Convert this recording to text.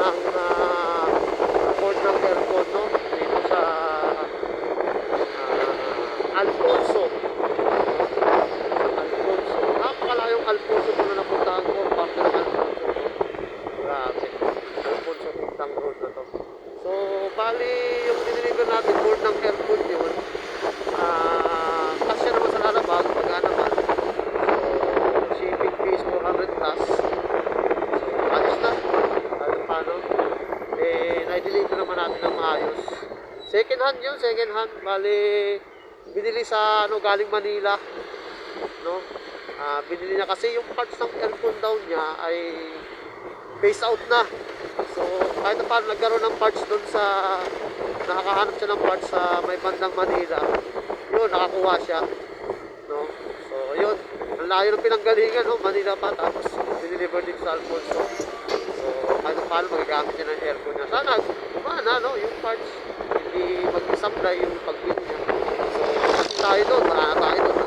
ng port ng aircon, no? Dito sa Alfonso. Alfonso. Napakalayong Alfonso po na napuntahan ko. Parte ng Alfonso. Grabe. Alfonso Tintang Road na to. So, bali yung diniliver natin board ng aircon yun. Kasya naman sa lalabag. Pagka naman. So, shipping fees 400 plus. So, ayos na. Ano paano? Na-deliver naman natin ng maayos. Second hand yun, second hand. Bali, binili sa galing Manila, no? Binili niya kasi yung parts ng aircon daw niya ay phase out na. So kahit na paano nagkaroon ng parts doon sa nakakahanap siya ng parts sa may bandang Manila, yun, nakakuha siya, no? So yun, ang layo ng pinanggalingan, no? Manila pa, tapos diniliver din sa Alfonso. So kahit na paano magagamit niya ng aircon niya. Sana gumana, no? Yung parts hindi mag-supply yung pag-win niya. So tayo doon, wala na tayo doon.